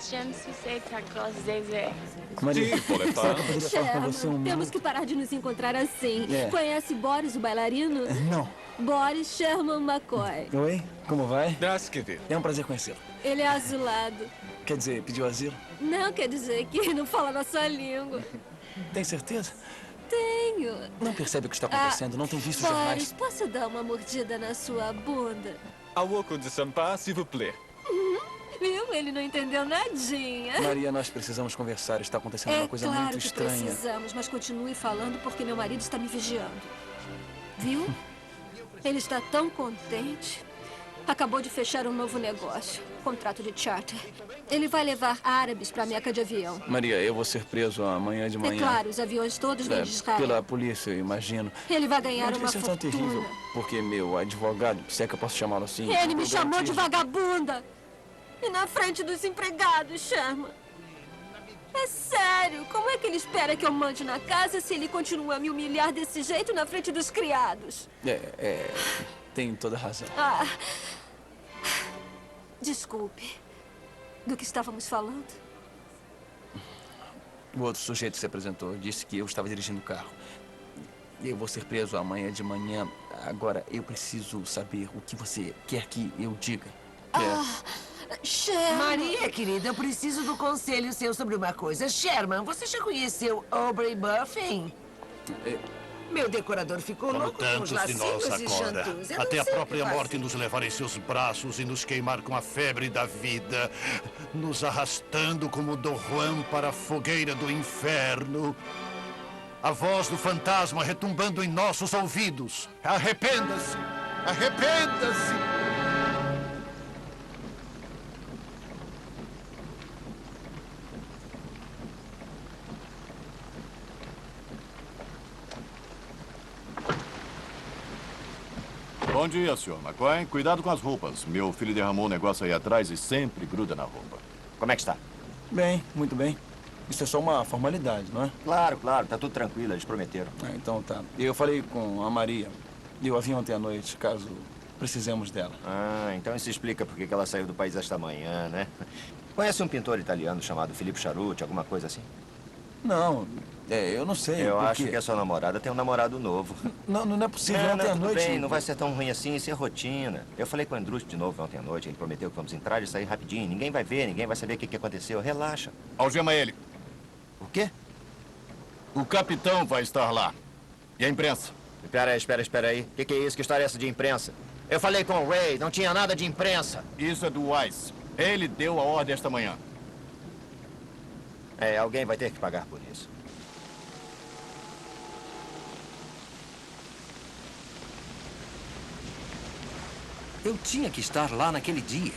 Je ne suis ta grosse zézé. Maria, Sim, pode será que eu poderia falar com Sherman, você um temos minuto? que parar de nos encontrar assim. É. Conhece Boris, o bailarino? Não. Boris Sherman McCoy. Oi, como vai? Здравствуйте. É um prazer conhecê-lo. Ele é azulado. Quer dizer, pediu asilo? Não quer dizer que ele não fala nossa língua. Tem certeza? Tenho. Não percebe o que está acontecendo? Não tem visto os Boris, jornais? posso dar uma mordida na sua bunda? Un wok de sympa, s'il vous plaît. Viu? Ele não entendeu nadinha. Maria, nós precisamos conversar. Está acontecendo É uma coisa claro muito que estranha. precisamos, mas continue falando porque meu marido está me vigiando. Viu? Ele está tão contente. Acabou de fechar um novo negócio. Contrato de charter. Ele vai levar árabes para a Meca de avião. Maria, eu vou ser preso amanhã de manhã. É claro, os aviões todos vêm de Israel. Pela polícia, eu imagino. Ele vai ganhar Não uma devia ser tão fortuna. terrível, porque meu advogado, se é que eu posso chamá-lo assim... Ele me eu chamou de garanti- vagabunda. E na frente dos empregados, Sherman. É sério, como é que ele espera que eu mande na casa se ele continua a me humilhar desse jeito na frente dos criados? Tem toda razão. Ah, desculpe. Do que estávamos falando? O outro sujeito se apresentou, disse que eu estava dirigindo o carro. Eu vou ser preso amanhã de manhã. Agora, eu preciso saber o que você quer que eu diga. Sherman. Maria, querida, eu preciso do conselho seu sobre uma coisa. Sherman, você já conheceu Aubrey Buffin? Meu decorador ficou Como louco com os tantos de nós lacinhos e agora. chantus. Eu não Até a sei o que própria fazer. morte nos levar em seus braços e nos queimar com a febre da vida, nos arrastando como Dom Juan para a fogueira do inferno. A voz do fantasma retumbando em nossos ouvidos. Arrependa-se! Arrependa-se! Bom dia, Sr. McCoy. Cuidado com as roupas. Meu filho derramou um negócio aí atrás e sempre gruda na roupa. Como é que está? Bem, muito bem. Isso é só uma formalidade, não é? Claro, claro, tá tudo tranquilo, eles prometeram. Então tá. Eu falei com a Maria. Eu a vi ontem à noite, caso precisemos dela. Ah, então isso explica por que ela saiu do país esta manhã, né? Conhece um pintor italiano chamado Filippo Charuti, alguma coisa assim? Não, eu não sei. Eu porque- acho que a sua namorada tem um namorado novo. Não é possível. Não, ontem à tudo noite... bem, não vai ser tão ruim assim, isso é rotina. Eu falei com o Andrus de novo ontem à noite, ele prometeu que vamos entrar e sair rapidinho. Ninguém vai ver, ninguém vai saber o que aconteceu. Relaxa. Algema ele. O quê? O capitão vai estar lá. E a imprensa? Espera aí. O que é isso? Que história é essa de imprensa? Eu falei com o Ray, não tinha nada de imprensa. Isso é do Wise. Ele deu a ordem esta manhã. Alguém vai ter que pagar por isso. Eu tinha que estar lá naquele dia.